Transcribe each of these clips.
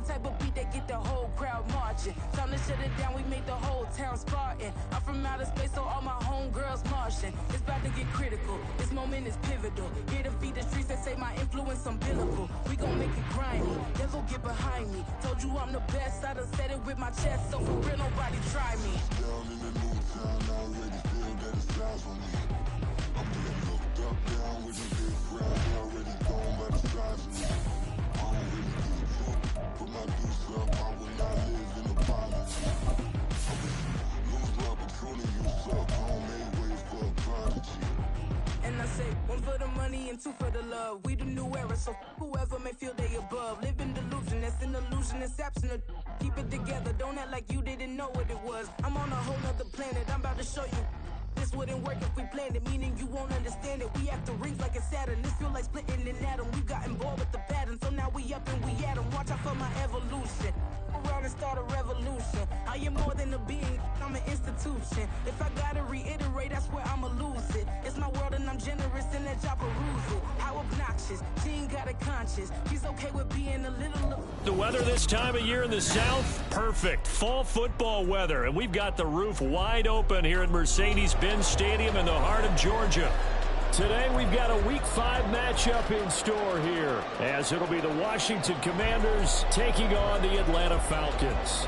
type of beat that get the whole crowd marching. Time to shut it down, we make the whole town Spartan. I'm from outer space, so all my homegirls Martian. It's about to get critical, this moment is pivotal. Here to feed the streets that say my influence umbilical. We gon' make it grimy, devil get behind me. Told you I'm the best, I done said it with my chest, so for real nobody try me. Down in the new town, I already feel that it's eyes on me. I'm being looked up, down with a big crowd, they already gone by the size of me. I don't really give a fuck, put my deuce up, I will not live in apology. Lose my opportunity, you suck, homemade ways for a prodigy. And I say, one for the money and two for the love. We the new era, so whoever may feel they above. Live in delusion, that's an illusion, it's absent. Keep it together, don't act like you didn't know what it was. I'm on a whole nother planet, I'm about to show you. This wouldn't work if we planned it, meaning you won't understand it. We have to rings like a Saturn, this feel like splitting an atom. We got involved with the pattern, so now we up and we at 'em. Watch out for my evolution. Around and start a revolution. I am more than a being, I'm an institution. If I gotta reiterate, that's where I'ma lose it. It's my world and I'm generous and that y'all peruse it. How obnoxious, she ain't got a conscience. She's okay with being a little... The weather this time of year in the South, perfect. Fall football weather, and we've got the roof wide open here at Mercedes-Benz Stadium in the heart of Georgia. Today we've got a Week 5 matchup in store here, as it'll be the Washington Commanders taking on the Atlanta Falcons.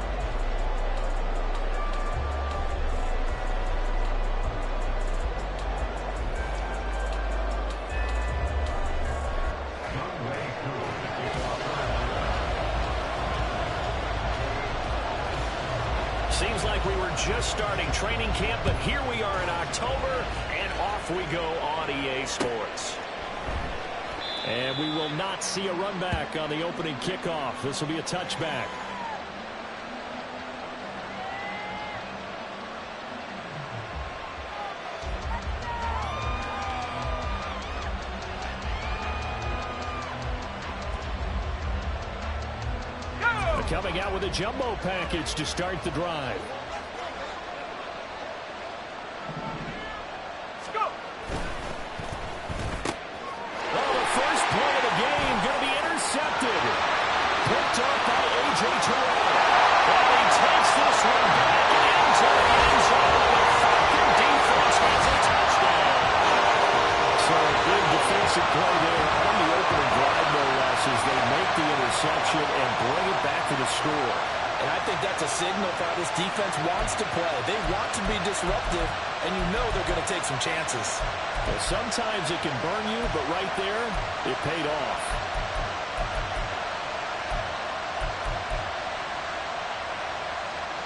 Seems like we were just starting training camp, but here we are in October, and off we go on EA Sports. And we will not see a run back on the opening kickoff. This will be a touchback. Coming out with a jumbo package to start the drive. Let's go. Well, the first play of the game going to be intercepted. Picked up by A.J. Terrell. And he takes this one back into the end zone. The Falcon defense has a touchdown. So a big defensive play there on the opening drive, no less, as they make the interception and bring it back to the score. And I think that's a signal for how this defense wants to play. They want to be disruptive, and you know they're going to take some chances. Well, sometimes it can burn you, but right there, it paid off.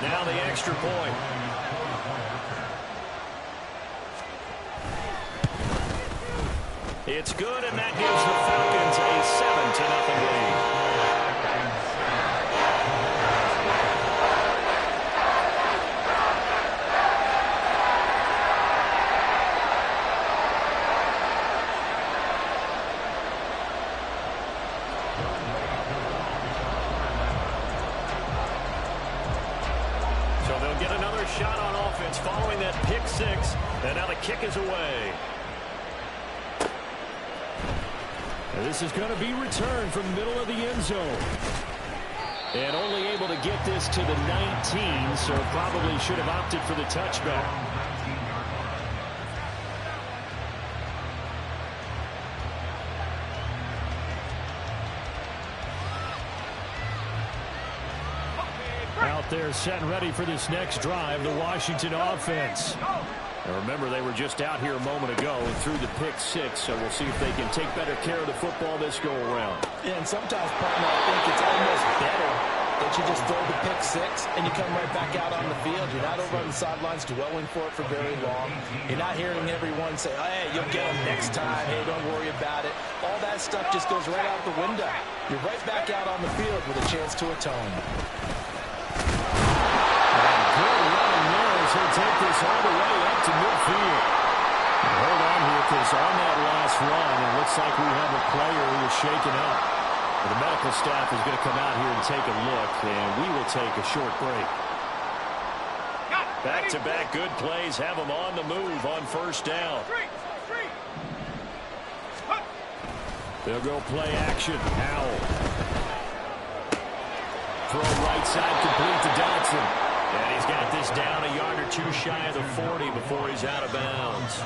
Now the extra point. It's good, and that gives the Falcons a 7-0 lead. So they'll get another shot on offense following that pick six, and now the kick is away. This is going to be returned from the middle of the end zone. And only able to get this to the 19, so probably should have opted for the touchback. Out there set and ready for this next drive, the Washington offense. Now remember, they were just out here a moment ago and threw the pick six, so we'll see if they can take better care of the football this go-around. Yeah, and sometimes, partner, I think it's almost better that you just throw the pick six and you come right back out on the field. You're not over on the sidelines dwelling for it for very long. You're not hearing everyone say, oh, hey, you'll get them next time. Hey, don't worry about it. All that stuff just goes right out the window. You're right back out on the field with a chance to atone. He'll take this all the way up to midfield. Hold on here, because on that last run, it looks like we have a player who is shaken up. The medical staff is going to come out here and take a look, and we will take a short break. Back-to-back good plays have them on the move on first down. They'll go play action. Howell. throw right side complete to Dotson. And he's got this down a yard or two shy of the 40 before he's out of bounds.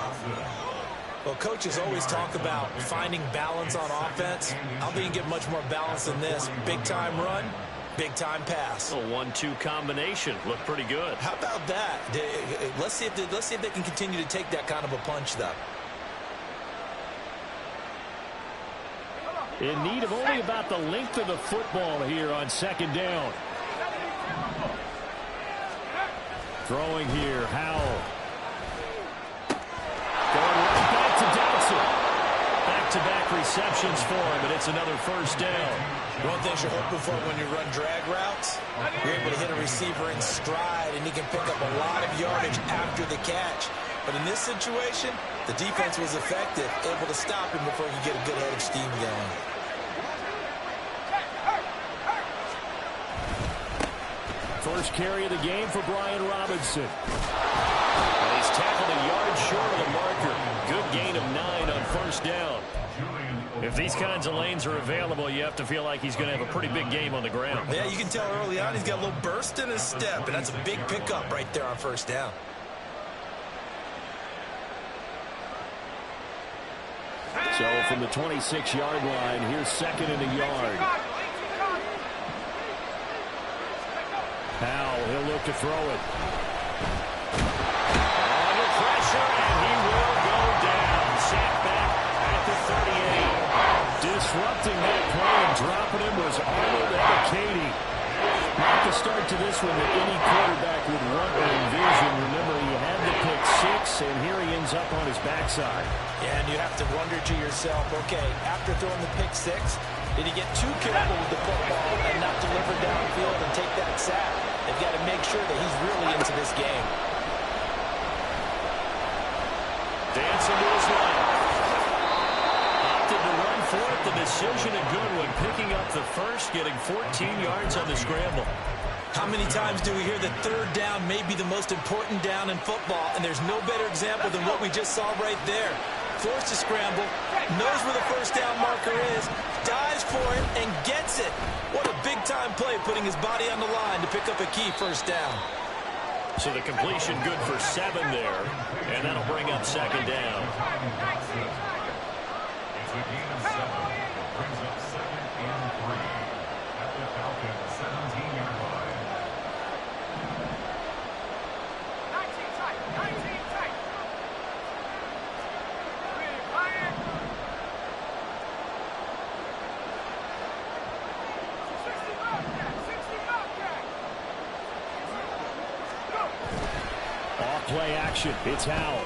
Well, coaches always talk about finding balance on offense. I don't think you can get much more balance than this. Big-time run, big-time pass. A 1-2 combination. Looked pretty good. How about that? Let's see if they can continue to take that kind of a punch, though. In need of only about the length of the football here on second down. Throwing here, Howell. Going right back to Dotson. Back-to-back receptions for him, and it's another first down. One thing you're hoping for when you run drag routes, you're able to hit a receiver in stride, and he can pick up a lot of yardage after the catch. But in this situation, the defense was effective, able to stop him before he could get a good head of steam going. First carry of the game for Brian Robinson. And he's tackled a yard short of the marker. Good gain of 9 on first down. If these kinds of lanes are available, you have to feel like he's going to have a pretty big game on the ground. Yeah, you can tell early on he's got a little burst in his step, and that's a big pickup right there on first down. So from the 26-yard line, here's second and a yard. Howell, he'll look to throw it. Under pressure, and he will go down. Sacked back at the 38. Disrupting that play and dropping him was Arnold Ebiketie. Not the start to this one that any quarterback would want or envision. Remember, he had the pick 6, and here he ends up on his backside. Yeah, and you have to wonder to yourself, okay, after throwing the pick 6, did he get too careful with the football and not deliver downfield and take that sack? They've got to make sure that he's really into this game. Dancing to his left. Opted to run for it. The decision a good one. Picking up the first, getting 14 yards on the scramble. How many times do we hear that third down may be the most important down in football, and there's no better example than what we just saw right there. Forced to scramble, knows where the first down marker is, dives for it, and gets it. What a big-time play, putting his body on the line to pick up a key first down. So the completion good for 7 there, and that'll bring up second down. It's a gain of 7. Brings up second and 3 at the Falcon 17-yard line. 19 tight. Off-play action. It's Howell.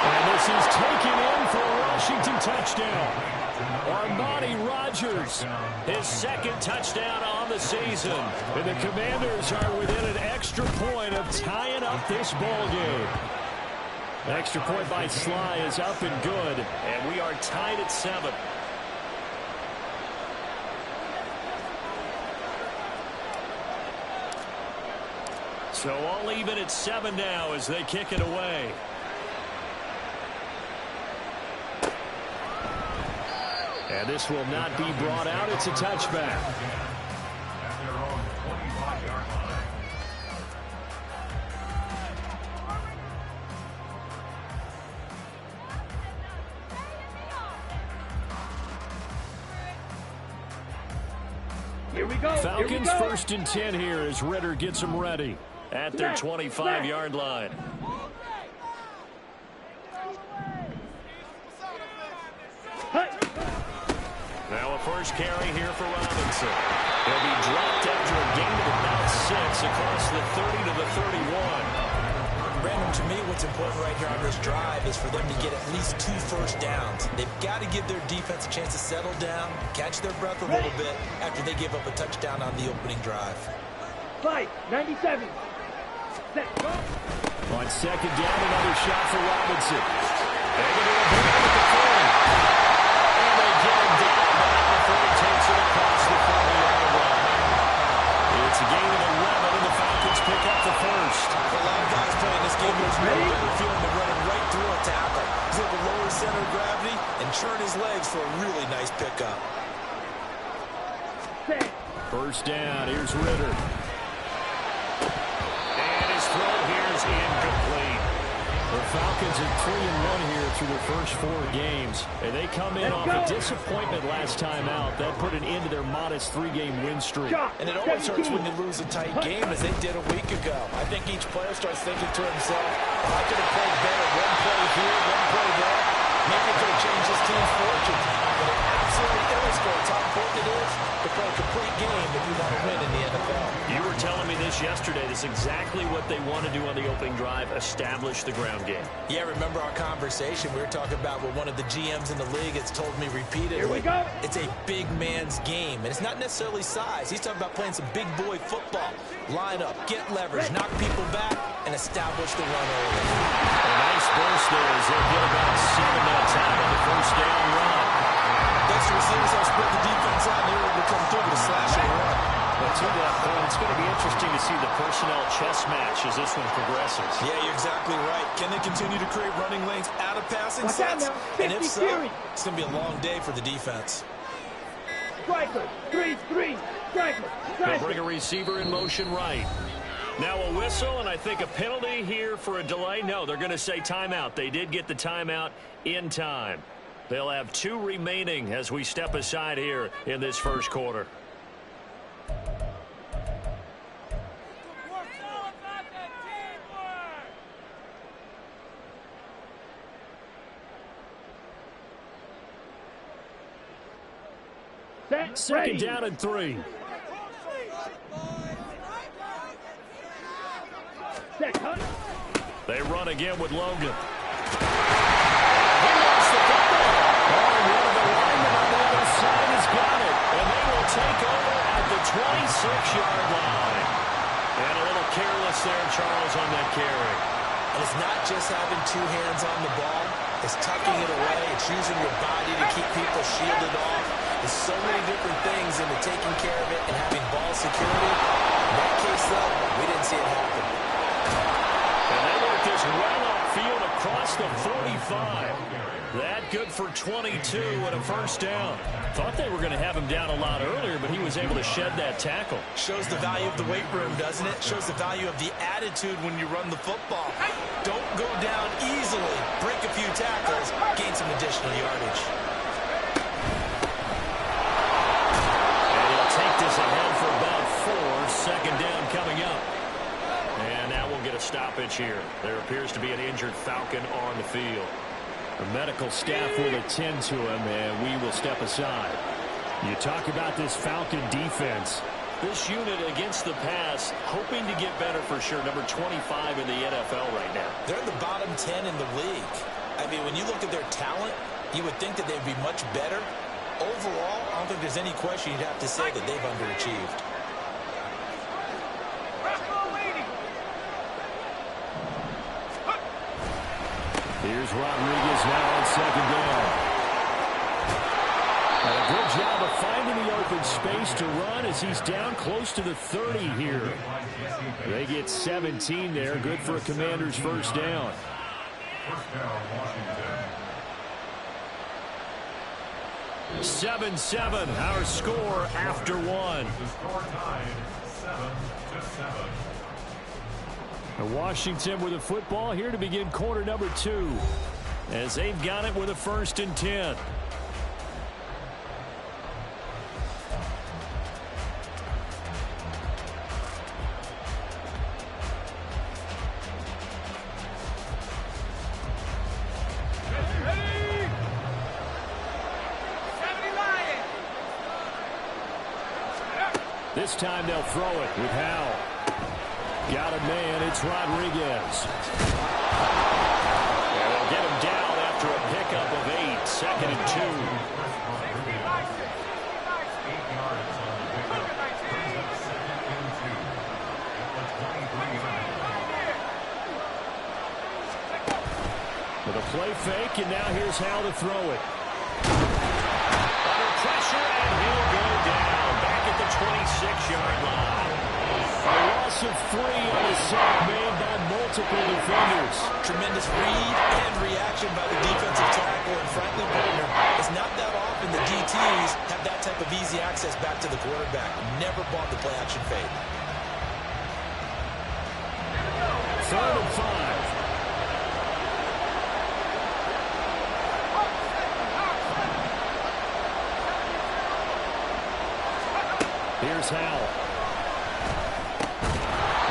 And this is taken in for a Washington touchdown. Armani Rogers, his second touchdown on the season. And the Commanders are within an extra point of tying up this ball game. An extra point by Sly is up and good, and we are tied at 7. So all even at 7 now as they kick it away. And this will not be brought out. It's a touchback. Here we go. Falcons first and 10 here as Ritter gets them ready at their 25-yard line. Now a first carry here for Robinson. He'll be dropped after a gain of about 6 across the 30 to the 31. Brandon, to me, what's important right here on this drive is for them to get at least 2 first downs. They've got to give their defense a chance to settle down, catch their breath a little bit after they give up a touchdown on the opening drive. Fight, 97. Set, go. On second down, another shot for Robinson. They're going to bring him at the 40. And they get him down now before he takes it across the 40-yard line. It's a gain of 11, and the Falcons pick up the first. A lot of guys playing this game, there's no better feeling than running right through a tackle. He's able to lower his center of gravity and churn his legs for a really nice pickup. Set, First down. Here's Ritter. And his throw here is incomplete. The Falcons are 3-1 here through their first 4 games. And they come in off a disappointment last time out. That put an end to their modest 3-game win streak. And it always hurts when you lose a tight game, as they did a week ago. I think each player starts thinking to himself, I could have played better one play here, one play there. Maybe it could have changed this team's fortunes. But it absolutely illustrates how important it is to play a complete game if you want to win in the NFL. You were telling me this yesterday. This is exactly what they want to do on the opening drive, establish the ground game. Yeah, remember our conversation? We were talking about what one of the GMs in the league has told me repeatedly. Here we go. It's a big man's game, and it's not necessarily size. He's talking about playing some big boy football. Line up, get leverage, knock people back, and establish the run early. A nice burst there as they get about 7 that time on the first down run. Those receivers have spread the defense out, and they were able to come through with a slash and run. But to that point, it's going to be interesting to see the personnel chess match as this one progresses. Yeah, you're exactly right. Can they continue to create running lanes out of passing sets? And if so, it's going to be a long day for the defense. Striker, 3-3, striker. They'll bring a receiver in motion right. Now a whistle, and I think a penalty here for a delay. No, they're going to say timeout. They did get the timeout in time. They'll have 2 remaining as we step aside here in this first quarter. Second down and 3. They run again with Logan. He lost the football. Oh, one of the linemen on the other side has got it. And they will take over at the 26-yard line. And a little careless there, Charles, on that carry. And it's not just having 2 hands on the ball. It's tucking it away. It's using your body to keep people shielded off. There's so many different things into taking care of it and having ball security. In that case, though, we didn't see it happen. And they work this well upfield across the 45. That good for 22 and a first down. Thought they were going to have him down a lot earlier, but he was able to shed that tackle. Shows the value of the weight room, doesn't it? Shows the value of the attitude when you run the football. Don't go down easily. Break a few tackles. Gain some additional yardage. And he'll take this ahead for about 4. Second down coming up. And now we'll get a stoppage here. There appears to be an injured Falcon on the field. The medical staff will attend to him, and we will step aside. You talk about this Falcon defense. This unit against the pass, hoping to get better for sure. Number 25 in the NFL right now. They're in the bottom 10 in the league. I mean, when you look at their talent, you would think that they'd be much better. Overall, I don't think there's any question you'd have to say that they've underachieved. Here's Rodriguez now on second down. And a good job of finding the open space to run as he's down close to the 30 here. They get 17 there. Good for a Commander's first down. First down, Washington. 7-7, our score after 1. The score tied 7-7. Washington with the football here to begin quarter number 2 as they've got it with a 1st and 10. This time they'll throw it with Howell. Got a man, it's Rodriguez. And they'll get him down after a pickup of 8, 2nd and 2. 8 yards on the pickup. Brings up 2nd and 2. At the 23-yard line. With a play fake, and now here's Howell to throw it. Under pressure, and he'll go down. Back at the 26-yard line. A loss of 3 on a sack made by multiple defenders. Tremendous read and reaction by the defensive tackle, and frankly, partner, it's not that often the DTs have that type of easy access back to the quarterback. Never bought the play action fade. 3rd and 5. Here's Howell.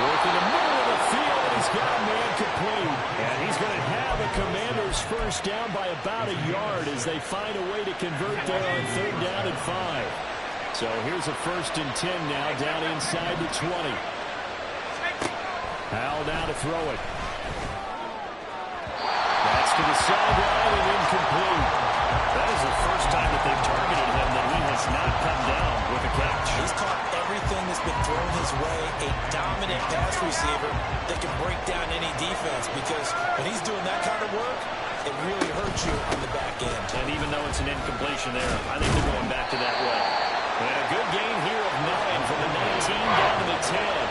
Working the middle of the field, and he's got a man complete. And he's going to have a Commanders first down by about a yard as they find a way to convert there on 3rd down and 5. So here's a 1st and 10 now, down inside the 20. Howell now to throw it. That's to the sideline and incomplete. That is the first time that they've targeted him that he has not come down with a catch. He's caught everything that's been thrown his way. A dominant pass receiver that can break down any defense, because when he's doing that kind of work, it really hurts you on the back end. And even though it's an incompletion there, I think they're going back to that way. And a good gain here of 9 from the 19 down to the 10.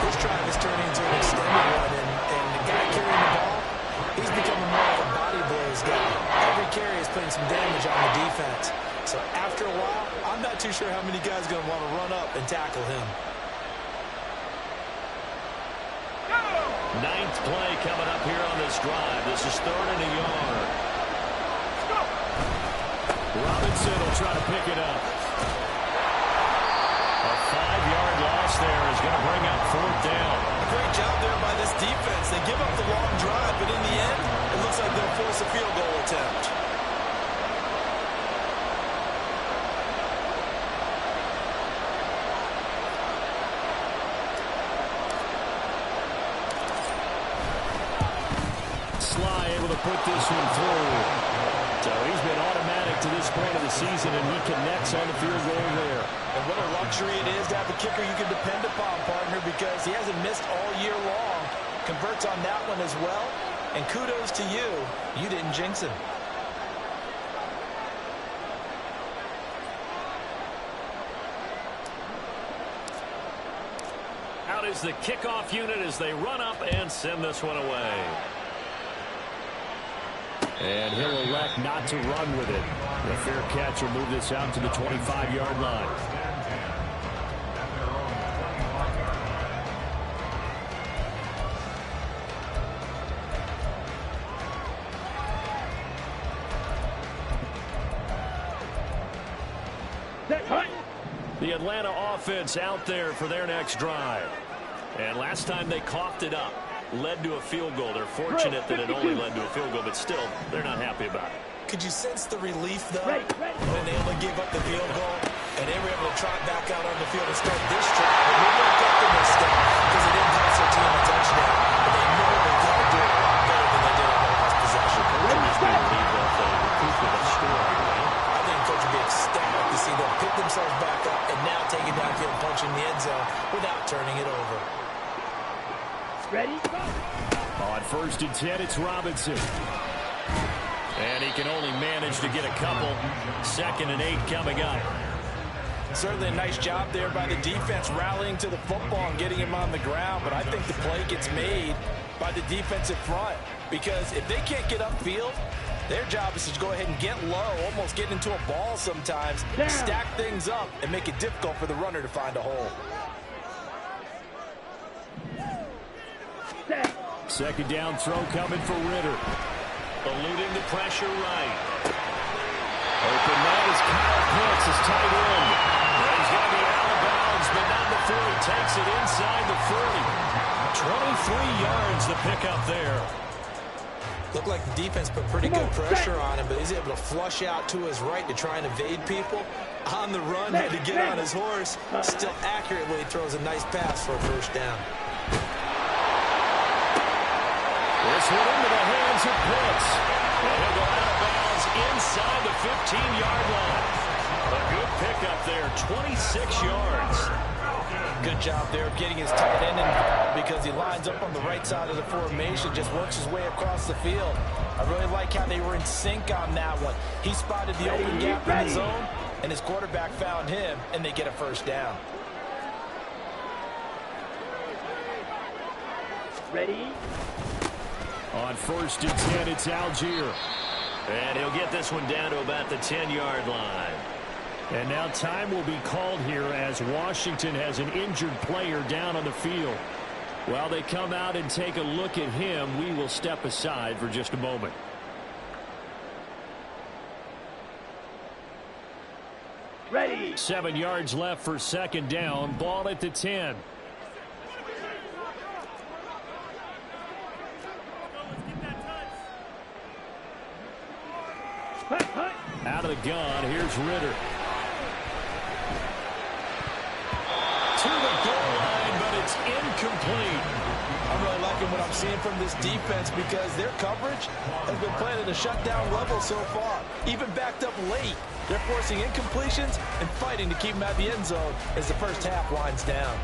This drive is turning into an extended one, and the guy carrying the ball, he's becoming more of a body blows guy. Every carry is putting some damage on the defense. So after a while, I'm not too sure how many guys are going to want to run up and tackle him. 9th play coming up here on this drive. This is 3rd and a yard. Robinson will try to pick it up. A 5-yard loss there is going to bring up 4th down. Great job there by this defense. They give up the long drive, but in the end, it looks like they'll force a field goal attempt. Sly able to put this one through. So he's been automatic to this point of the season, and he connects on the field goal there. And what a luxury it is to have a kicker you can depend upon, partner, because he hasn't missed all year long. Converts on that one as well. And kudos to you. You didn't jinx him. Out is the kickoff unit as they run up and send this one away. And he'll elect not to run with it. The fair catch will move this out to the 25-yard line. The Atlanta offense out there for their next drive. And last time they coughed it up, led to a field goal. They're fortunate that it only led to a field goal, but still, they're not happy about it. Could you sense the relief, though, when they only gave up the field goal and they were able to trot back out on the field and start this drive? But they weren't optimistic because they didn't pass their team a touchdown. But they know they got to do it a lot better than they did on the last possession. Coach must be relieved that they recouped with a score. I think Coach would be ecstatic to see them pick themselves back up and now take it downfield, punching the end zone without turning it over. Ready? On 1st and 10, it's Robinson. And he can only manage to get a couple. 2nd and 8 coming up. Certainly a nice job there by the defense rallying to the football and getting him on the ground. But I think the play gets made by the defensive front, because if they can't get upfield, their job is to go ahead and get low, almost get into a ball sometimes, stack things up, and make it difficult for the runner to find a hole. 2nd down throw coming for Ritter. Eluding the pressure right. Open man is Kyle Pitts, his tight end. He's going to be out of bounds, but not before he takes it inside the 40. 23 yards the pickup there. Looked like the defense put pretty good pressure on him, but he's able to flush out to his right to try and evade people. On the run, had to get on his horse. Still accurately throws a nice pass for a 1st down. This one into the hands of Pitts. And he'll go out of bounds inside the 15-yard line. A good pickup there, 26 yards. Good job there of getting his tight end in, because he lines up on the right side of the formation, just works his way across the field. I really like how they were in sync on that one. He spotted the open gap in the zone, and his quarterback found him, and they get a 1st down. Ready? On 1st and 10, it's Algier. And he'll get this one down to about the 10-yard line. And now time will be called here as Washington has an injured player down on the field. While they come out and take a look at him, we will step aside for just a moment. Ready. 7 yards left for second down. Ball at the 10. Out of the gun, here's Ritter. To the goal line, but it's incomplete. I'm really liking what I'm seeing from this defense because their coverage has been playing at a shutdown level so far. Even backed up late, they're forcing incompletions and fighting to keep them out of the end zone as the first half winds down.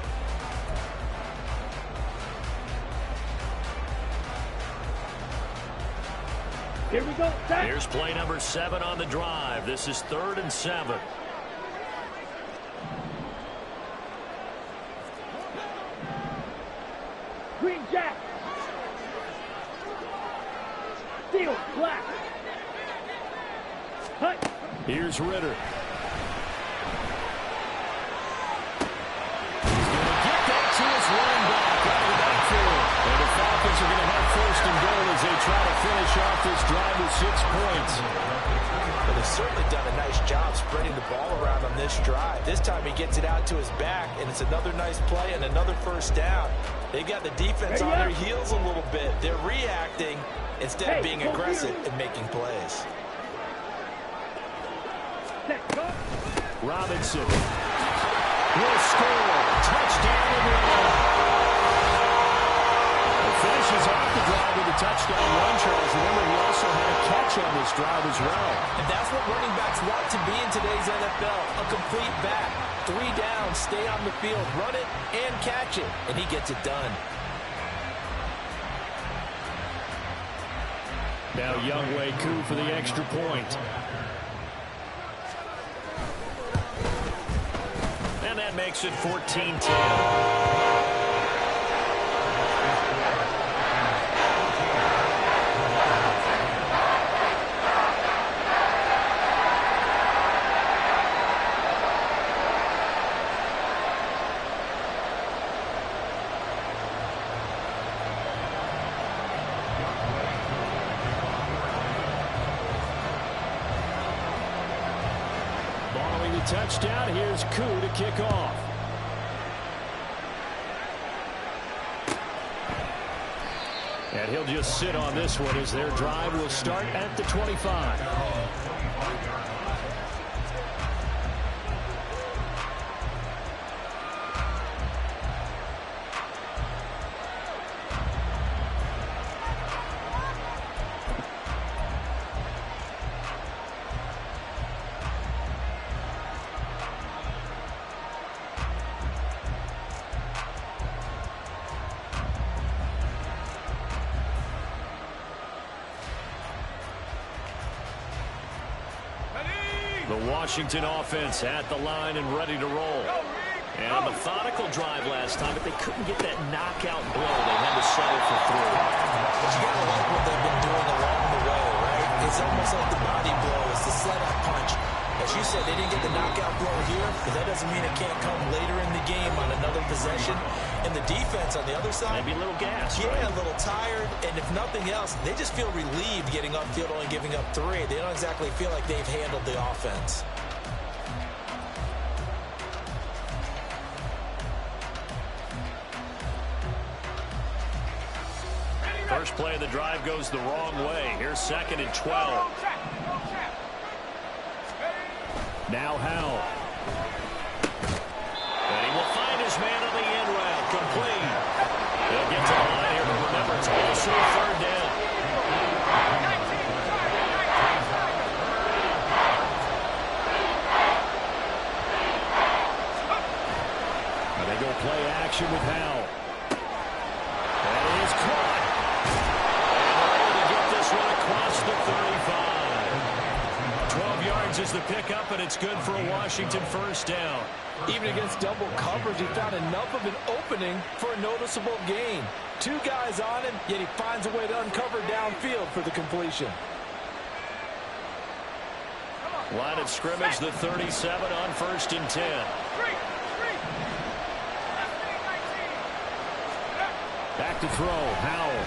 Here we go. Set. Here's play number 7 on the drive. This is 3rd and 7. Green Jack. Steel black. Hut. Here's Ritter. To his running back out of the backfield. And the Falcons are going to have 1st and goal as they try to finish off this drive with 6 points. But they've certainly done a nice job spreading the ball around on this drive. This time he gets it out to his back, and it's another nice play and another first down. They got the defense on their heels a little bit. They're reacting instead of being aggressive and making plays. Robinson will score. Touchdown in the end. It finishes off the drive with a touchdown run, Charles. Remember, he also had a catch on this drive as well. And that's what running backs want to be in today's NFL, a complete back. 3 downs, stay on the field, run it, and catch it. And he gets it done. Now Younghoe Koo for the extra point. And that makes it 14-10. Following the touchdown, here's Koo to kick off. And he'll just sit on this one as their drive will start at the 25. The Washington offense at the line and ready to roll. And a methodical drive last time, but they couldn't get that knockout blow. They had to settle for 3. But you got to like what they've been doing along the way, right? It's almost like the body blow. It's the set-up punch. As you said, they didn't get the knockout blow here, but that doesn't mean it can't come later in the game on another possession. And the defense on the other side, Maybe a little gas. yeah, Right? a little tired. And if nothing else, they just feel relieved getting upfield, only giving up 3. They don't exactly feel like they've handled the offense. First play of the drive goes the wrong way. Here's 2nd and 12. Now Howell. And he will find his man on the end route. Complete. They'll get to the line here, but remember, it's also a 3rd down. And they go play action with Howell. And it is caught. And to get this one across the 35. 12 yards is the pickup, and it's good for a Washington first down. Even against double coverage, he found enough of an opening for a noticeable gain. 2 guys on him, yet he finds a way to uncover downfield for the completion. Line of scrimmage, the 37 on 1st and 10. Back to throw, Howell.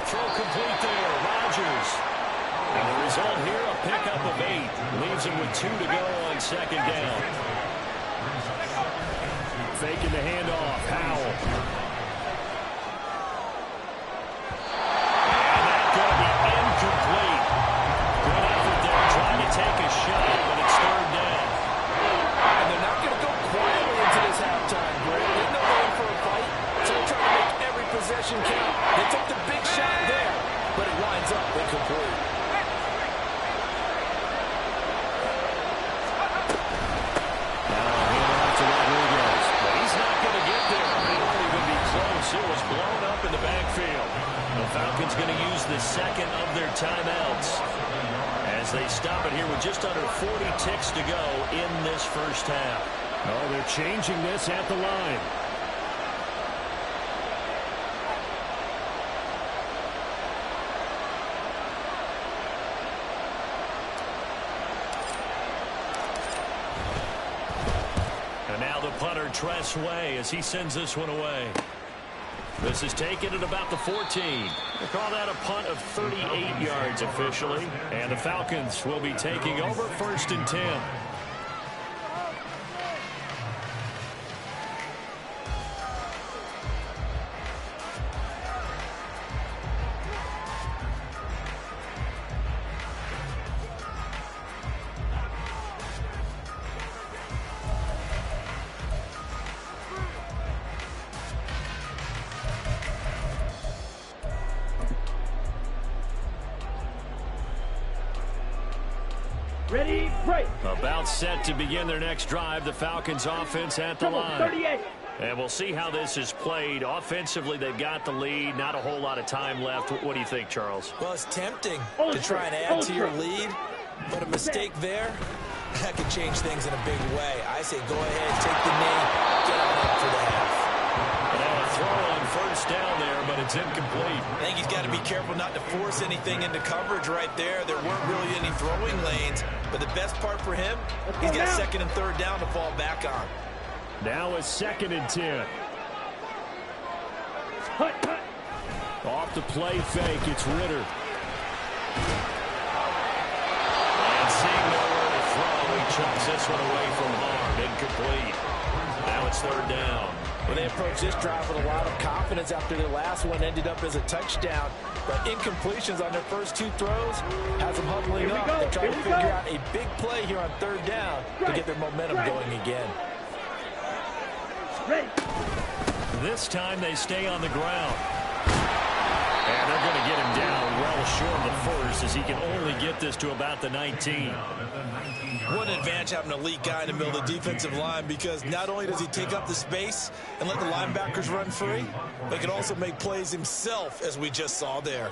Throw complete there, Rodgers. And the result here, a pickup of 8. Leaves him with 2 to go on 2nd down. Faking the handoff, Howell. And that's going to be incomplete. Good effort there, trying to take a shot, but it's 3rd down. And they're not going to go quietly into this halftime, Brett. They know they're in for a fight, so they're trying to make every possession count. They took the big shot there, but it lines up incomplete. It was blown up in the backfield. The Falcons going to use the second of their timeouts as they stop it here with just under 40 ticks to go in this first half. Oh, they're changing this at the line. And now the punter, Tress Way, as he sends this one away. This is taken at about the 14. They call that a punt of 38 yards officially. And the Falcons will be taking over 1st and 10. Ready, break. About set to begin their next drive. The Falcons offense at the line. 38. And we'll see how this is played. Offensively, they've got the lead. Not a whole lot of time left. What do you think, Charles? Well, it's tempting to try and add to your lead, but a mistake there, that could change things in a big way. I say go ahead, take the knee, get on up for the half. And a throw on 1st down there, but it's incomplete. I think he's got to be careful not to force anything into coverage right there. There weren't really any throwing lanes, but the best part for him, he's got 2nd and 3rd down to fall back on. Now a 2nd and 10. Off the play fake, it's Ritter. And seeing nowhere to throw, he chucks this one away from harm. Incomplete. Now it's 3rd down. Well, they approached this drive with a lot of confidence after their last one ended up as a touchdown. But incompletions on their first 2 throws has them huddling up and trying to figure out a big play here on 3rd down to get their momentum going again. Ready. This time they stay on the ground. And they're going to get him down well short of the first as he can only get this to about the 19. What an advantage having an elite guy in the middle of the defensive line, because not only does he take up the space and let the linebackers run free, but he can also make plays himself, as we just saw there.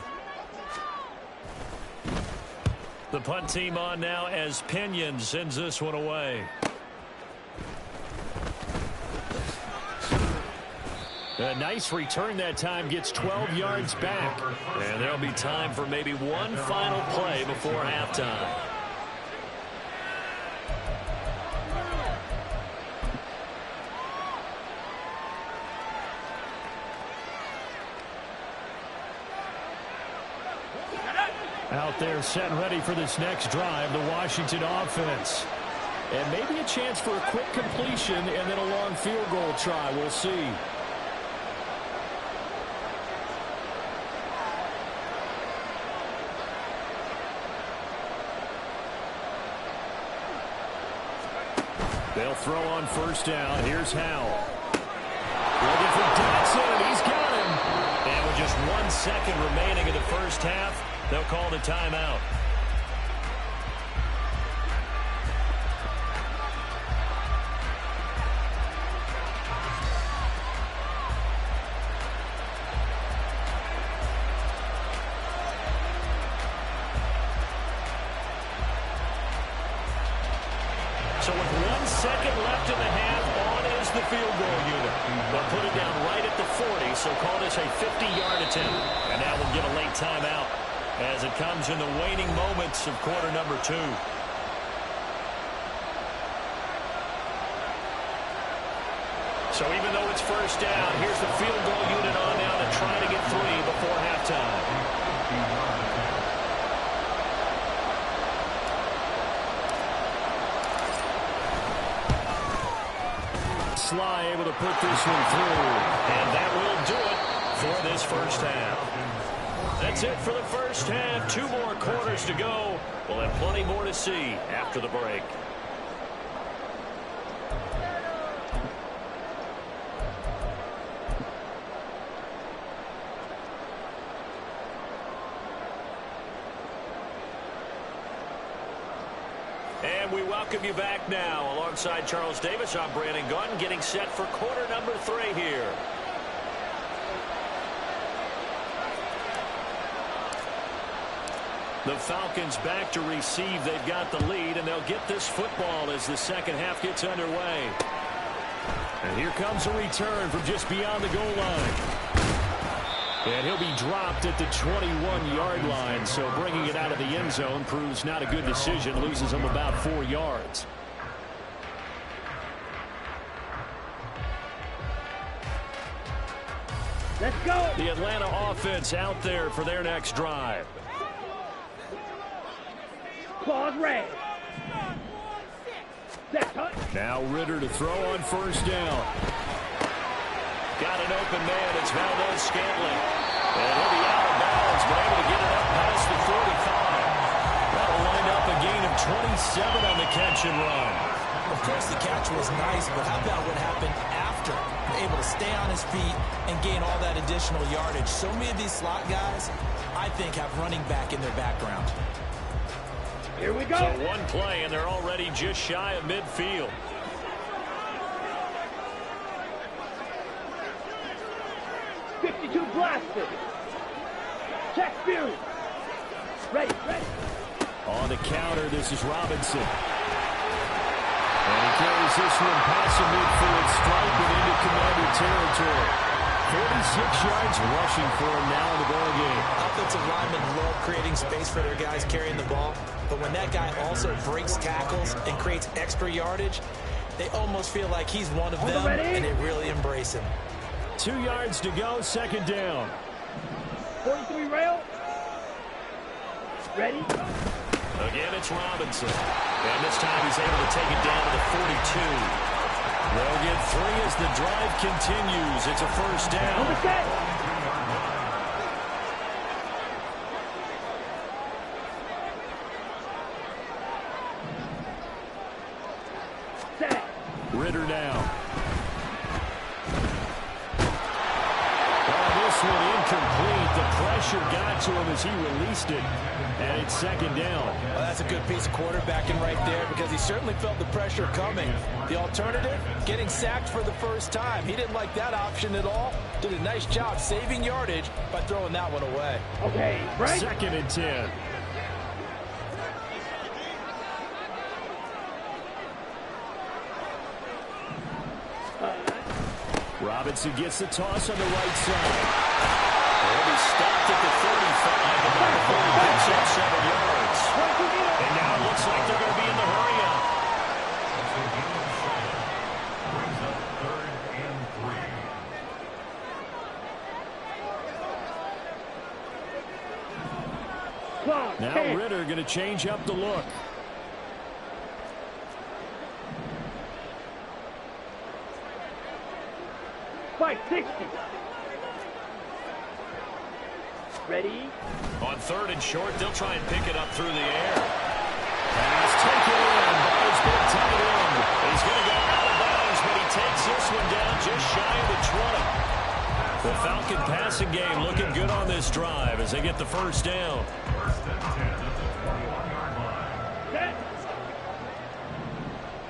The punt team on now as Pinion sends this one away. A nice return that time, gets 12 yards back. And there'll be time for maybe one final play before halftime. Out there set and ready for this next drive, the Washington offense. And maybe a chance for a quick completion and then a long field goal try. We'll see. They'll throw on 1st down. Here's Howell. Looking for Dodson, and he's got him. And with just 1 second remaining in the first half, they'll call the timeout. So with 1 second left in the half, on is the field goal unit. They'll put it down right at the 40, so call this a 50-yard attempt. And now we'll get a late timeout. as it comes in the waning moments of quarter number 2. So even though it's first down, here's the field goal unit on now to try to get 3 before halftime. Sly able to put this one through, and that will do it for this first half. That's it for the first half. 2 more quarters to go. We'll have plenty more to see after the break. And we welcome you back now. Alongside Charles Davis, I'm Brandon Gunn, getting set for quarter number 3 here. The Falcons back to receive. They've got the lead, and they'll get this football as the second half gets underway. And here comes a return from just beyond the goal line. And he'll be dropped at the 21-yard line, so bringing it out of the end zone proves not a good decision. Loses him about 4 yards. Let's go. The Atlanta offense out there for their next drive. Claws red. Now Ritter to throw on first down. Got an open man. It's Valdez-Scantling. And he'll be out of bounds, but able to get it up past the 45. That'll wind up a gain of 27 on the catch and run. Of course, the catch was nice, but how about what happened after? Able to stay on his feet and gain all that additional yardage. So many of these slot guys, I think, have running back in their background. Here we go. So one play, and they're already just shy of midfield. Blasted. Check view. Ready. On the counter, this is Robinson. And he carries this one past the midfield stripe and into Commander territory. 46 yards rushing for him now in the ball game. Offensive linemen love creating space for their guys carrying the ball, but when that guy also breaks tackles and creates extra yardage, they almost feel like he's one of them, and they really embrace him. 2 yards to go, second down. 43 rail. Ready? Again, it's Robinson. And this time he's able to take it down to the 42. They'll get 3 as the drive continues. It's a first down. Ritter now. This one incomplete. The pressure got to him as he released it, and it's second down. Well, that's a good piece of quarterbacking right there because he certainly felt the pressure coming. The alternative, getting sacked for the first time. He didn't like that option at all. Did a nice job saving yardage by throwing that one away. Okay, right. Second and 10. Robinson gets the toss on the right side. He'll be stopped at the 35, but not before he gets up 7 yards. And now it looks like they're going to be in the hurry up. Brings up 3rd and 3. Now Ritter going to change up the look. Fight 60. Ready? On 3rd and short, they'll try and pick it up through the air. Pass taken in by his big tight end. He's going to go out of bounds, but he takes this one down just shy of the 20. The Falcon passing game looking good on this drive as they get the first down. 1st and 10 at the 41-yard line. Set.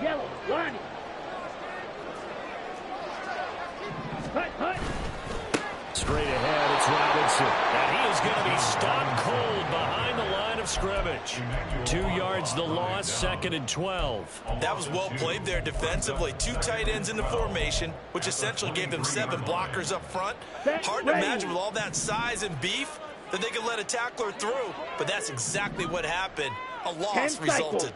Yellow, line. Hut. Straight ahead, it's Robinson. And he is going to be stopped cold behind the line of scrimmage. 2 yards the loss, 2nd and 12. That was well played there defensively. 2 tight ends in the formation, which essentially gave them 7 blockers up front. Hard to imagine with all that size and beef, that they could let a tackler through, but that's exactly what happened. A loss resulted.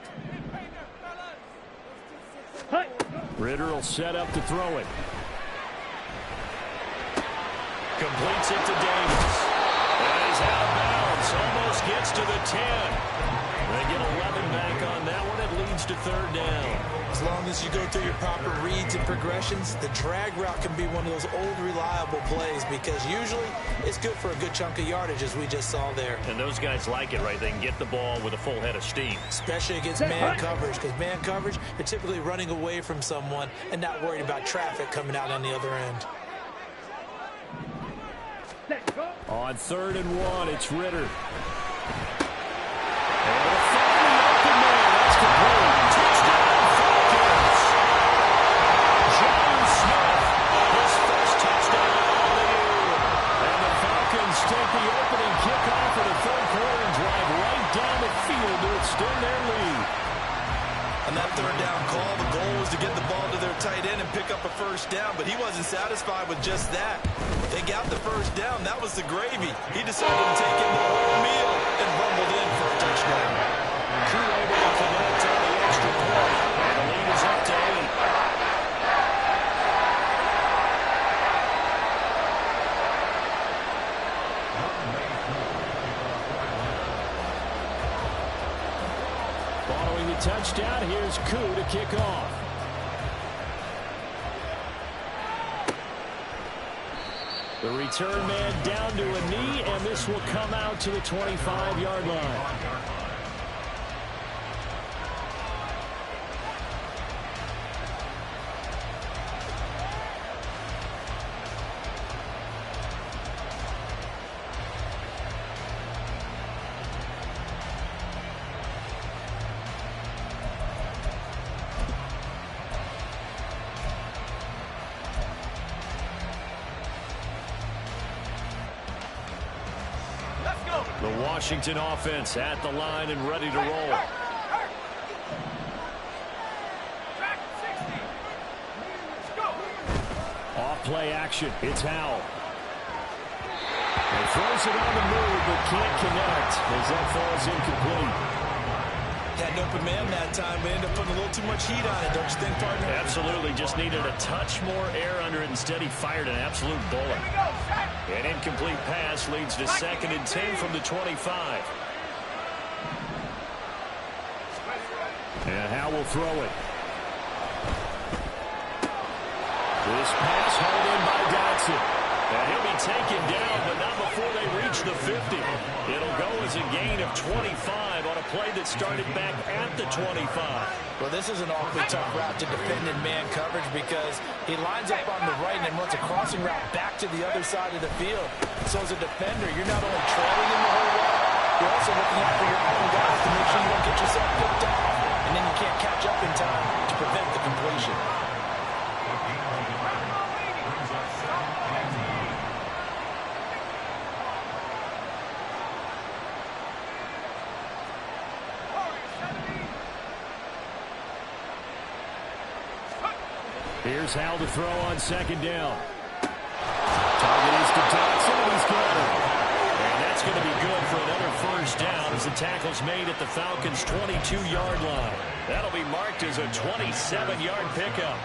Ritter will set up to throw it. Completes it to Davis. And he's out of bounds. Almost gets to the 10. They get 11 back on that one. It leads to third down. As long as you go through your proper reads and progressions, the drag route can be one of those old reliable plays because usually it's good for a good chunk of yardage, as we just saw there. And those guys like it, right? They can get the ball with a full head of steam. Especially against man coverage, because man coverage, they're typically running away from someone and not worried about traffic coming out on the other end. On 3rd and 1, it's Ritter. And a finally open man. That's complete. Touchdown, Falcons. John Smith, his first touchdown of the year. And the Falcons take the opening kickoff of the third quarter and drive right down the field to extend their lead. On that third down call, the goal was to get the ball to their tight end and pick up a first down, but he wasn't satisfied with just that. They got the first down. That was the gravy. He decided to take in the whole meal and rumbled in for a touchdown. Two able to connect on the extra point, and the lead is up to 8. Following the touchdown, here's Koo to kick off. The return man down to a knee, and this will come out to the 25-yard line. The Washington offense at the line and ready to roll. Off play action. It's Howell. He throws it on the move but can't connect as that falls incomplete. Had an open man that time, but ended up putting a little too much heat on it, don't you think, partner? Absolutely. Just needed a touch more air under it. Instead, he fired an absolute bullet. An incomplete pass leads to 2nd and 10 from the 25. And Howell will throw it. This pass hauled in by Dotson. And he'll be taken down, but not before they reach the 50. It'll go as a gain of 25 on a play that started back at the 25. Well, this is an awfully tough route to defend in man coverage because he lines up on the right and then runs a crossing route back to the other side of the field. So as a defender, you're not only trailing him the whole way, you're also looking out for your own guys to make sure you don't get yourself picked off. And then you can't catch up in time to prevent the completion. Here's Howell to throw on 2nd down. Target is to Dotson, and he's got it. And that's going to be good for another first down as the tackle's made at the Falcons' 22-yard line. That'll be marked as a 27-yard pickup.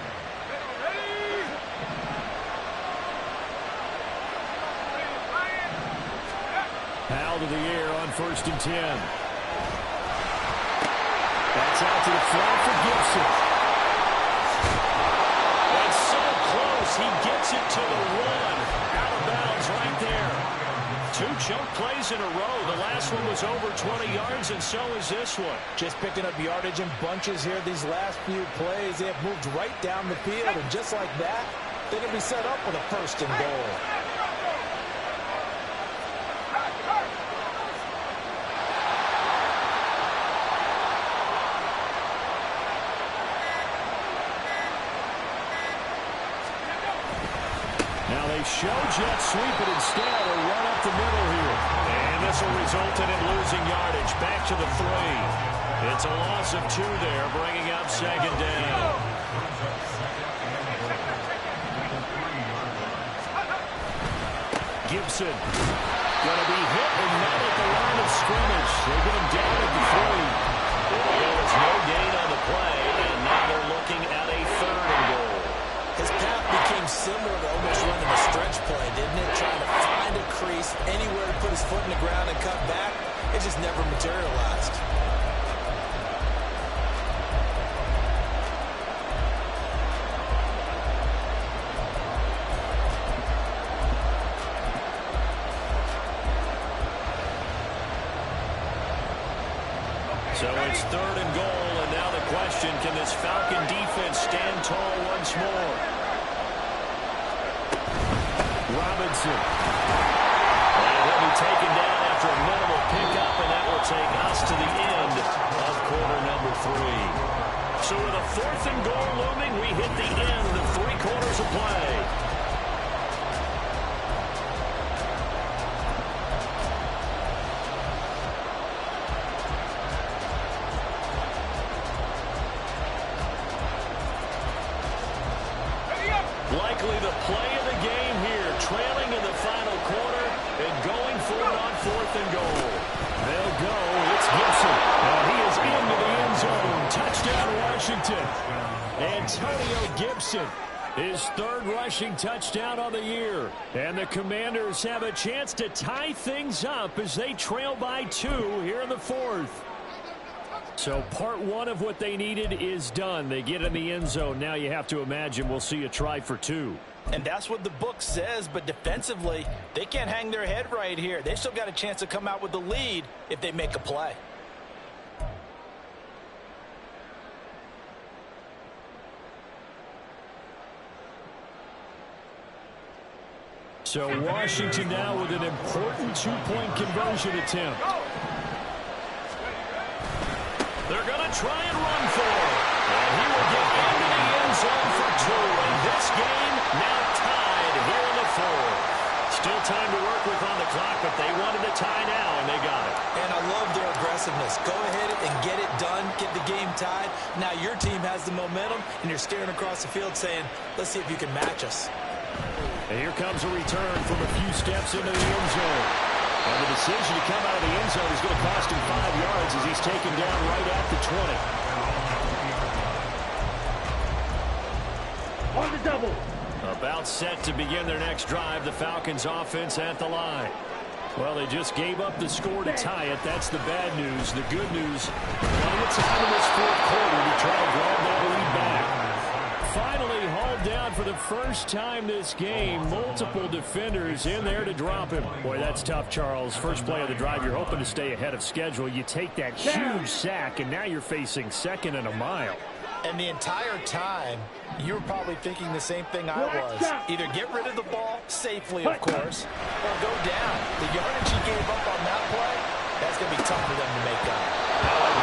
Howell to the air on 1st and 10. That's out to the flat for Gibson. He gets it to the 1. Out of bounds right there. 2 chunk plays in a row. The last one was over 20 yards, and so is this one. Just picking up yardage in bunches here these last few plays. They have moved right down the field, and just like that, they're going to be set up with a 1st and goal. Show jet sweep it instead or run up the middle here. And this will result in him losing yardage. Back to the 3. It's a loss of 2 there, bringing up 2nd down. Gibson Going to be hit and met at the line of scrimmage. They get him down at the 3. There was no gain on the play, and now they're looking at a 3rd and goal. His path became similar to almost running a stretch play, didn't it? Trying to find a crease, anywhere to put his foot in the ground and cut back. It just never materialized. So it's 3rd and goal, and now the question, can this Falcon defense stand tall once more? Robinson. And he'll be taken down after a minimal pickup, and that will take us to the end of quarter number 3. So with a 4th and goal looming, we hit the end of 3 quarters of play. Likely the play of the game here, trailing in the final quarter and going for it on 4th and goal. They'll go. It's Gibson. And he is into the end zone. Touchdown, Washington. Antonio Gibson, his 3rd rushing touchdown of the year. And the Commanders have a chance to tie things up as they trail by 2 here in the 4th. So part 1 of what they needed is done. They get in the end zone. Now you have to imagine we'll see a try for 2. And that's what the book says, but defensively, they can't hang their head right here. They still got a chance to come out with the lead if they make a play. So Washington now with an important 2-point conversion attempt. They're going to try and run for it. And he will get into the end zone for 2. And this game now tied here in the 4th. Still time to work with on the clock, but they wanted to tie now, and they got it. And I love their aggressiveness. Go ahead and get it done, get the game tied. Now your team has the momentum, and you're staring across the field saying, let's see if you can match us. And here comes a return from a few steps into the end zone. And the decision to come out of the end zone is going to cost him 5 yards as he's taken down right at the 20. On the double. About set to begin their next drive, the Falcons offense at the line. Well, they just gave up the score to tie it. That's the bad news. The good news, plenty of time in this 4th quarter to try to grab that lead back. Finally hauled down for the first time this game. Multiple defenders in there to drop him. Boy, that's tough, Charles. First play of the drive, you're hoping to stay ahead of schedule. You take that huge sack, and now you're facing 2nd and a mile. And the entire time, you were probably thinking the same thing I was. Either get rid of the ball safely, of course, or go down. The yardage he gave up on that play, that's going to be tough for them to make up.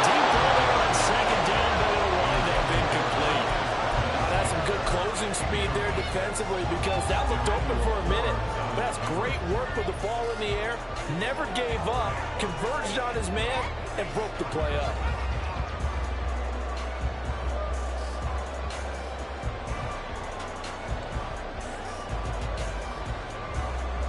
Deep ball on 2nd down, but it'll wind up incomplete. That's some good closing speed there defensively because that looked open for a minute. But that's great work with the ball in the air. Never gave up, converged on his man, and broke the play up.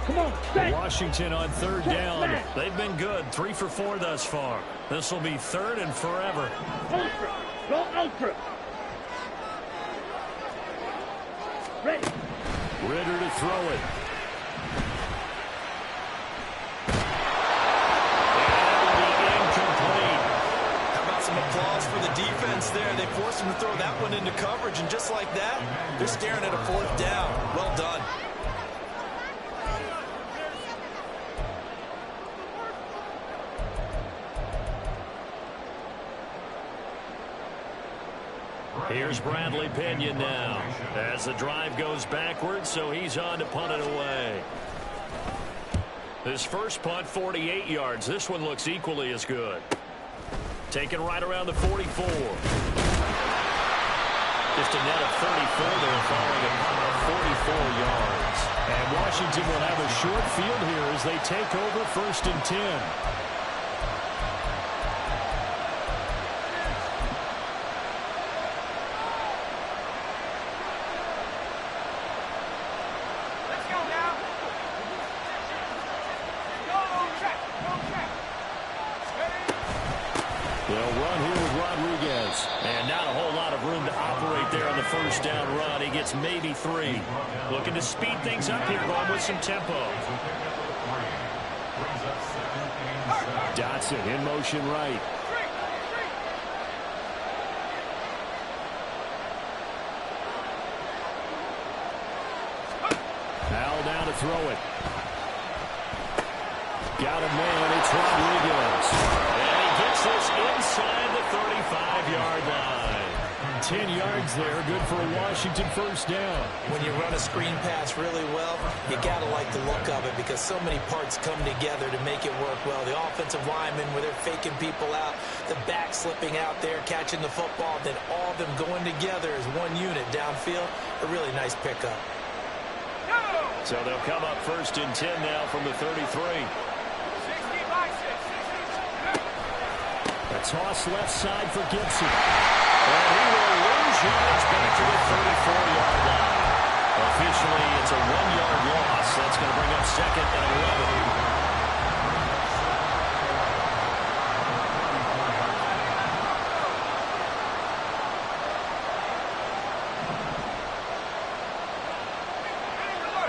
Come on, set. Washington on 3rd down. They've been good, 3 for 4 thus far. This will be 3rd and forever. Ultra. Go ultra. Ready. Ritter to throw it. How about some applause for the defense there? They forced him to throw that one into coverage, and just like that, they're staring at a 4th down. Well done. Here's Bradley Pinion now as the drive goes backwards, so he's on to punt it away. His first punt, 48 yards. This one looks equally as good. Taken right around the 44. Just a net of 34 there following a punt of 44 yards. And Washington will have a short field here as they take over 1st and 10. They'll run here with Rodriguez. And not a whole lot of room to operate there on the first down run. He gets maybe 3. Looking to speed things up here, going with some tempo. Dotson in motion right. Al down to throw it. Got a man, it's Rodriguez. And he gets this inside the 35-yard line. 10 yards there, good for a Washington first down. When you run a screen pass really well, you got to like the look of it because so many parts come together to make it work well. The offensive linemen, where they're faking people out, the back slipping out there, catching the football, then all of them going together as one unit downfield. A really nice pickup. So they'll come up first and 10 now from the 33. A toss left side for Gibson. And he will lose yards back to the 34-yard line. Officially, it's a 1-yard loss. That's going to bring up second and 11.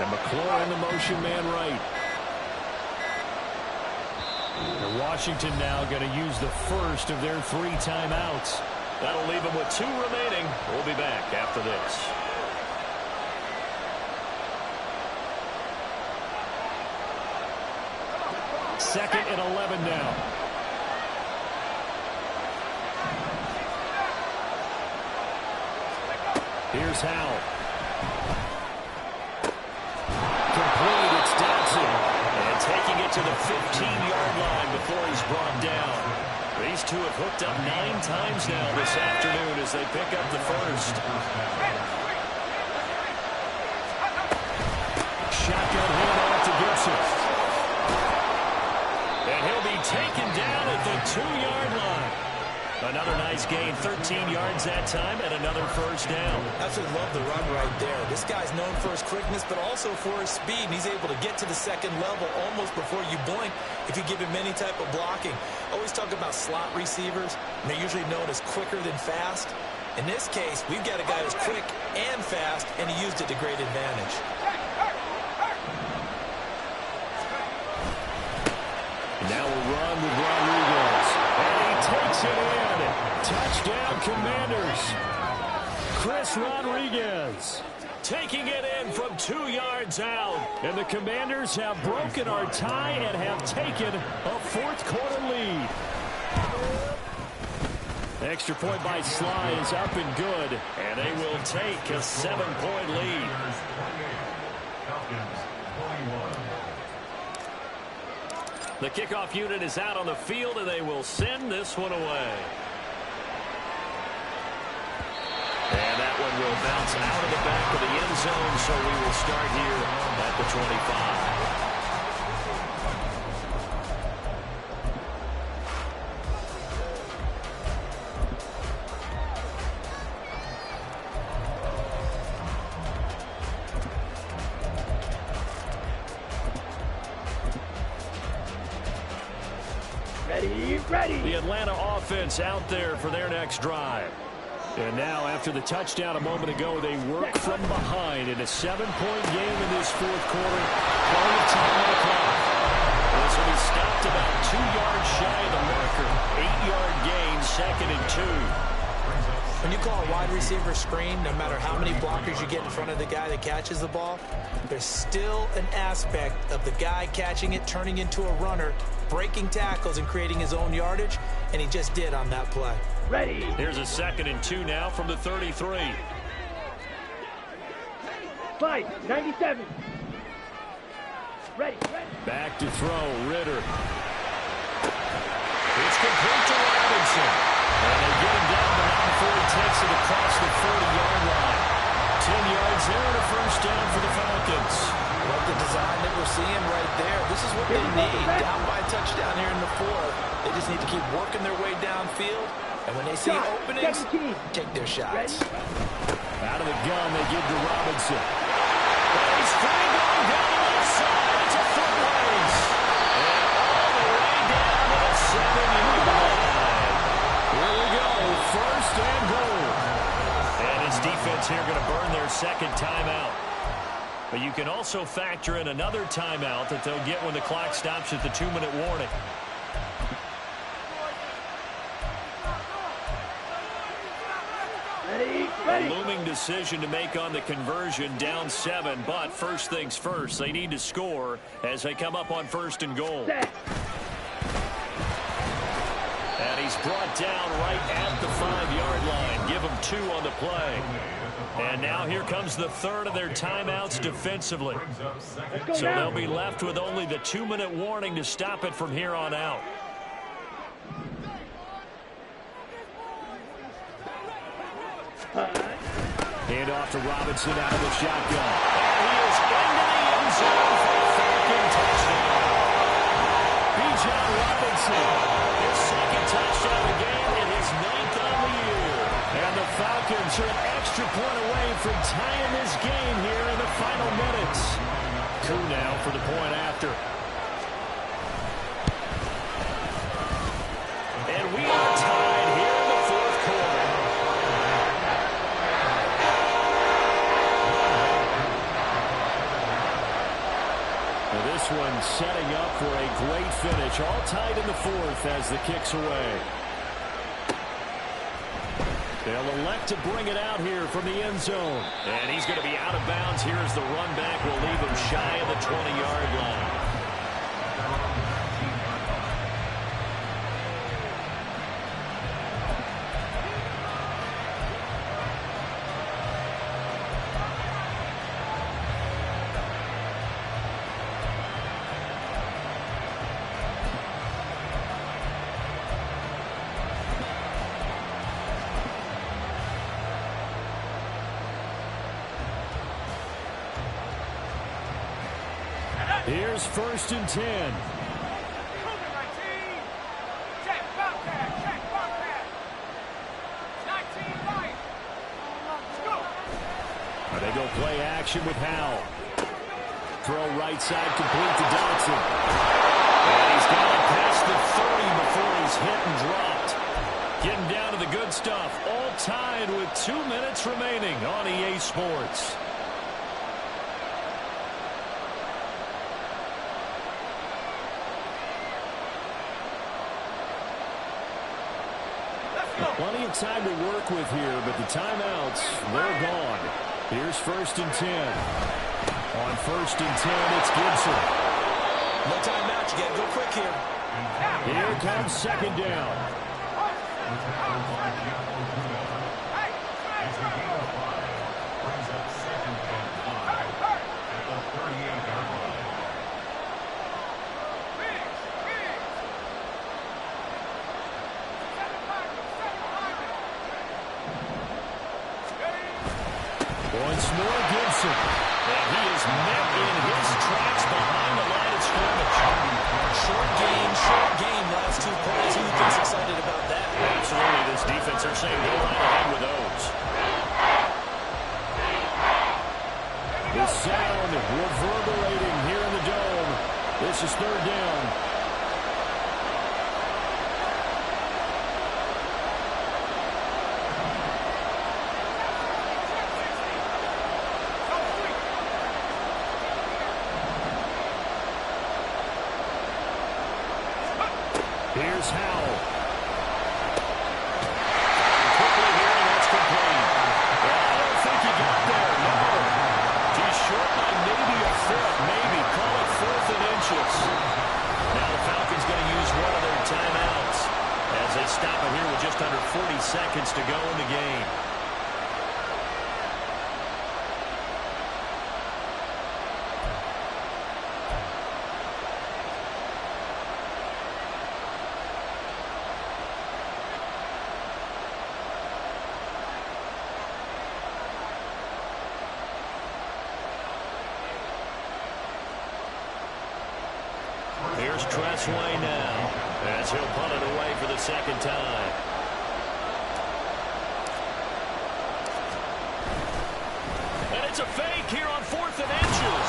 And McClure in the motion man right. And Washington now going to use the first of their 3 timeouts. That'll leave them with 2 remaining. We'll be back after this. Second and 11 now. Here's Howell. Complete, it's Dotson. And taking it to the 15-yard line before he's brought down. These two have hooked up 9 times now this afternoon as they pick up the first. Shotgun handoff to Gibson. And he'll be taken down at the 2-yard line. Another nice gain, 13 yards that time, and another first down. Absolutely love the run right there. This guy's known for his quickness, but also for his speed. And he's able to get to the second level almost before you blink if you give him any type of blocking. Always talk about slot receivers, and they're usually known as quicker than fast. In this case, we've got a guy who's quick and fast, and he used it to great advantage. Now a run with Rodriguez. And he takes it in. Touchdown, Commanders. Chris Rodriguez taking it in from 2 yards out. And the Commanders have broken our tie and have taken a 4th quarter lead. Extra point by Sly is up and good. And they will take a 7-point lead. The kickoff unit is out on the field, and they will send this one away. And that one will bounce out of the back of the end zone, so we will start here at the 25. Ready. The Atlanta offense out there for their next drive. And now, after the touchdown a moment ago, they work from behind in a 7-point game in this 4th quarter. Plenty of time on the clock. This will be stopped about 2 yards shy of the marker. 8-yard gain, 2nd and 2. When you call a wide receiver screen, no matter how many blockers you get in front of the guy that catches the ball, there's still an aspect of the guy catching it, turning into a runner, breaking tackles and creating his own yardage, and he just did on that play. Ready. Here's a 2nd and 2 now from the 33. Fight. 97. Ready. Back to throw, Ritter. It's complete to Robinson. And they get him down, but not before he takes it across the 40-yard line. 10 yards there and a first down for the Falcons. Love the design that we're seeing right there. This is what they need. Down by a touchdown here in the 4th. They just need to keep working their way downfield. And when they see openings, take their shots. Out of the gun, they give to Robinson. And he's free going down the left side. It's a foot race. And all the way down to the 7-yard line. burn their second timeout. But you can also factor in another timeout that they'll get when the clock stops at the 2-minute warning. A looming decision to make on the conversion, down 7, but first things first, they need to score as they come up on 1st and goal. And he's brought down right at the 5-yard line. Give him 2 on the play. And now here comes the third of their timeouts defensively. So they'll be left with only the 2-minute warning to stop it from here on out. Hand off to Robinson out of the shotgun. And he is into the end zone for a Falcon touchdown. Bijan Robinson, his second touchdown of the game and his 9th on the year. And the Falcons are an extra point away from tying this game here in the final minutes. Coup now for the point after. And we are tied here in the 4th quarter. This one setting up for a great finish. All tied in the 4th as the kick's away. They'll elect to bring it out here from the end zone. And he's going to be out of bounds here as the run back will leave him shy of the 20-yard line. Here's 1st and 10. They go play action with Howell. Throw right side complete to Dodson. And he's got it past the 30 before he's hit and dropped. Getting down to the good stuff. All tied with 2 minutes remaining on EA Sports. Plenty of time to work with here, but the timeouts, they're gone. Here's 1st and 10. On 1st and 10, it's Gibson. No timeout, you got to go quick here. Here comes 2nd down. Once more, Gibson. And he is met in his tracks behind the line of scrimmage. Short game, last 2 plays. Who gets excited about that? Absolutely, this defense are saying go right ahead with those. The sound reverberating here in the dome. This is 3rd down. Here's Howell. Quickly here, and that's complete. Well, I don't think he got there. No. He's short by maybe a foot, maybe. Call it 4th and inches. Now the Falcons going to use one of their timeouts as they stop it here with just under 40 seconds to go in the game. Here's Tressway now as he'll punt it away for the 2nd time. And it's a fake here on 4th and inches.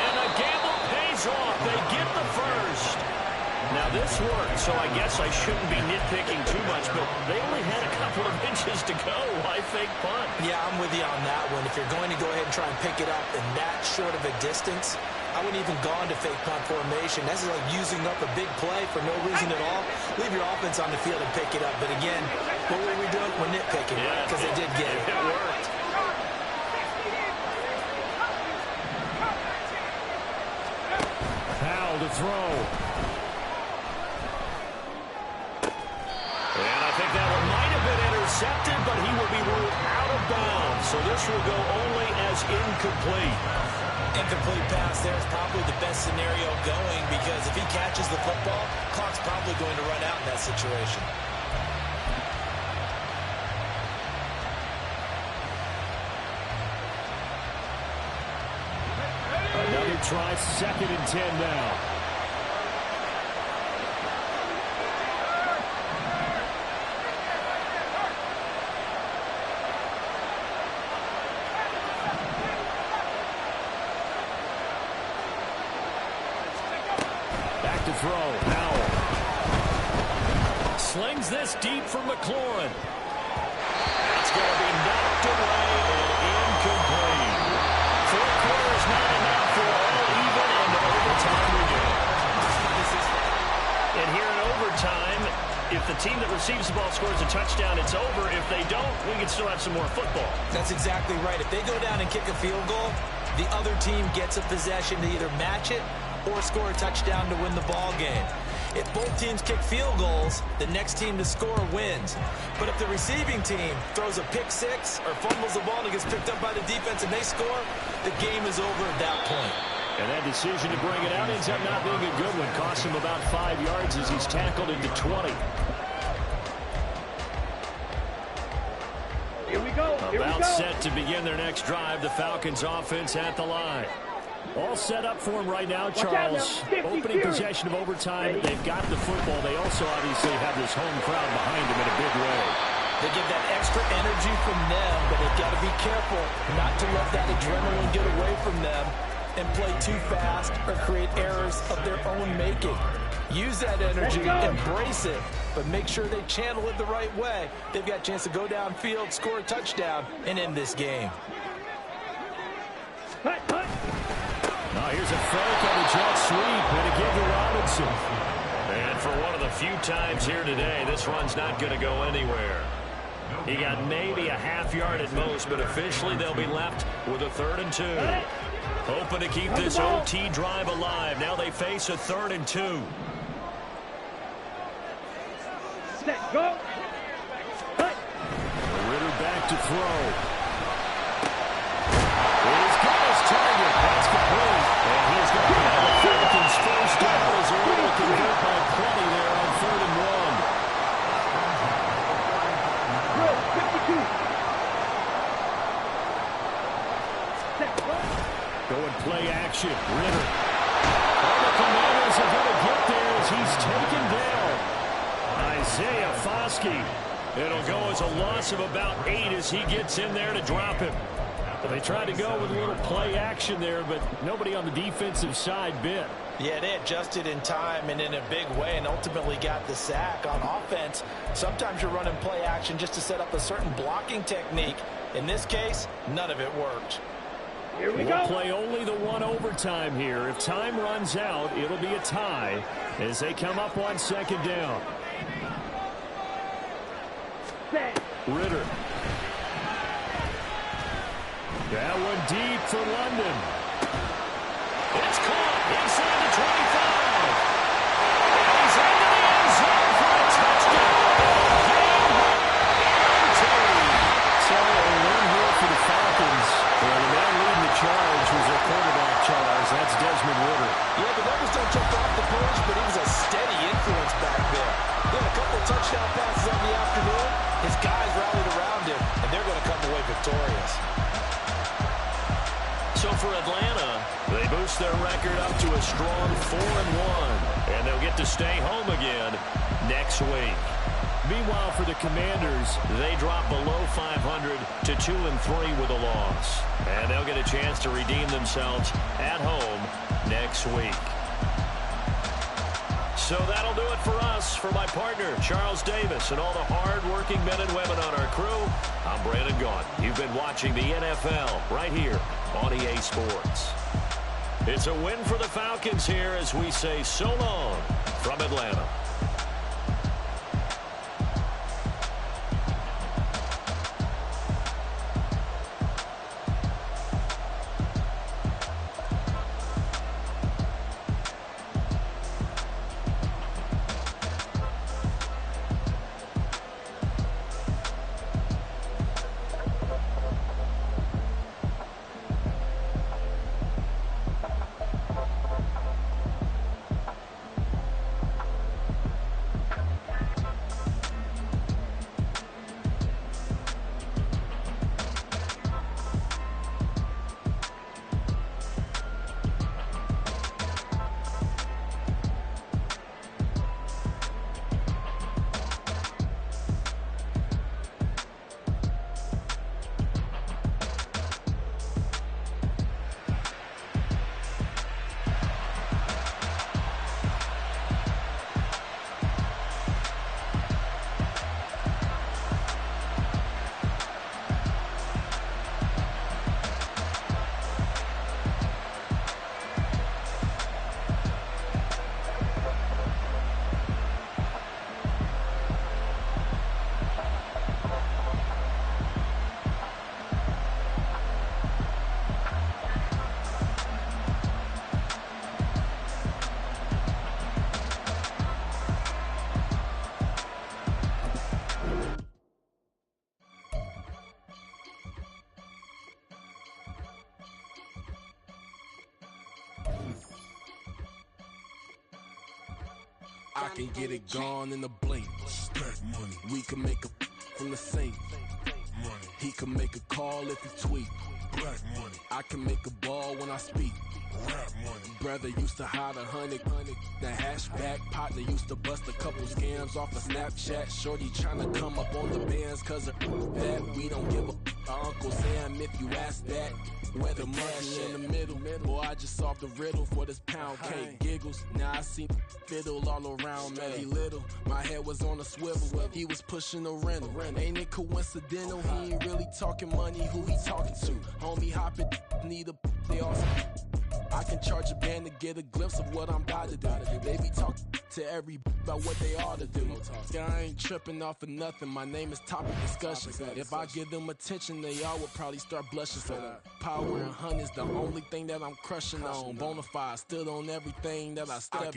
And the gamble pays off. They get the first. Now this worked, so I guess I shouldn't be nitpicking too much, but they only had a couple of inches to go. Why fake punt? Yeah, I'm with you on that one. If you're going to go ahead and try and pick it up in that short of a distance, I wouldn't even gone to fake punt formation. That's like using up a big play for no reason at all. Leave your offense on the field and pick it up. But again, what were we doing? We're nitpicking, right? Because they did get it. It worked. Powell to throw. And I think that one might have been intercepted, but he will be ruled out of bounds. So this will go only as incomplete. Incomplete pass there is probably the best scenario going, because if he catches the football, clock's probably going to run out in that situation. Another try, 2nd and 10 now. Back to throw. Powell. Slings this deep for McLaurin. That's going to be knocked away and incomplete. Fourth quarter is not enough for all even and overtime we go. And here in overtime, if the team that receives the ball scores a touchdown, it's over. If they don't, we can still have some more football. That's exactly right. If they go down and kick a field goal, the other team gets a possession to either match it or score a touchdown to win the ball game. If both teams kick field goals, the next team to score wins. But if the receiving team throws a pick six or fumbles the ball and gets picked up by the defense and they score, the game is over at that point. And that decision to bring it out ends up not being a good one. Costs him about 5 yards as he's tackled into 20. Here we go. Here we About go. set to begin their next drive. The Falcons offense at the line. All set up for him right now, Charles. Opening possession of overtime. They've got the football. They also obviously have this home crowd behind them in a big way. They get that extra energy from them, but they've got to be careful not to let that adrenaline get away from them and play too fast or create errors of their own making. Use that energy, embrace it, but make sure they channel it the right way. They've got a chance to go downfield, score a touchdown, and end this game. Now here's a fake on the jet sweep, and a give to Robinson. And for one of the few times here today, this run's not going to go anywhere. He got maybe a half yard at most, but officially they'll be left with a 3rd and 2. Hoping to keep this OT drive alive. Now they face a 3rd and 2. Set, go. Ritter back to throw. He's got his target. That's complete. And he's going to have the Falcons first down as they're able to convert by plenty there on 3rd and 1. Set, go. Going play action. Ritter. All the Commanders are going to get there as he's taken down. Isaiah Foskey. It'll go as a loss of about 8 as he gets in there to drop him. They tried to go with a little play action there, but nobody on the defensive side bit. Yeah, they adjusted in time and in a big way and ultimately got the sack. On offense, sometimes you're running play action just to set up a certain blocking technique. In this case, none of it worked. Here we We'll go. play only the one overtime here. If time runs out, it'll be a tie as they come up on 2nd down. Set. Ritter. That one deep for London. It's caught inside the 25. And he's into the end zone for a touchdown. So a win here for the Falcons. And the man leading the charge was their quarterback, Charles. That's Desmond Ritter. Yeah, the numbers don't jump off the page, but he was a steady influence back there. He had a couple of touchdown passes on the afternoon. His guys rallied around him, and they're going to come away victorious. So for Atlanta, they boost their record up to a strong 4-1. And they'll get to stay home again next week. Meanwhile, for the Commanders, they drop below 500 to 2-3 with a loss. And they'll get a chance to redeem themselves at home next week. So that'll do it for us. For my partner, Charles Davis, and all the hard-working men and women on our crew, I'm Brandon Gaughan. You've been watching the NFL right here on EA Sports. It's a win for the Falcons here as we say so long from Atlanta. I can get it gone in a blink. Stack money. We can make a from the sink. Money. He can make a call if he tweet. Black money. I can make a ball when I speak. Rap money. Brother used to hide 100. The hashback partner used to bust a couple scams off of Snapchat. Shorty tryna come up on the bands cause of that. We don't give a Uncle Sam if you ask that. Where the money in the middle. Boy, I just solved the riddle for this pound cake. Giggles. Now I see fiddle all around me. He little. My head was on a swivel. He was pushing a rental. Ain't it coincidental? He ain't really talking money. Who he talking to? Homie hopping. Need a. They all. I can charge a band to get a glimpse of what I'm about to do. They be talking to every about what they ought to do. I ain't tripping off of nothing. My name is topic discussion. If I give them attention, they all would probably start blushing. So power and hunt is the only thing that I'm crushing on. Bonafide stood on everything that I stepped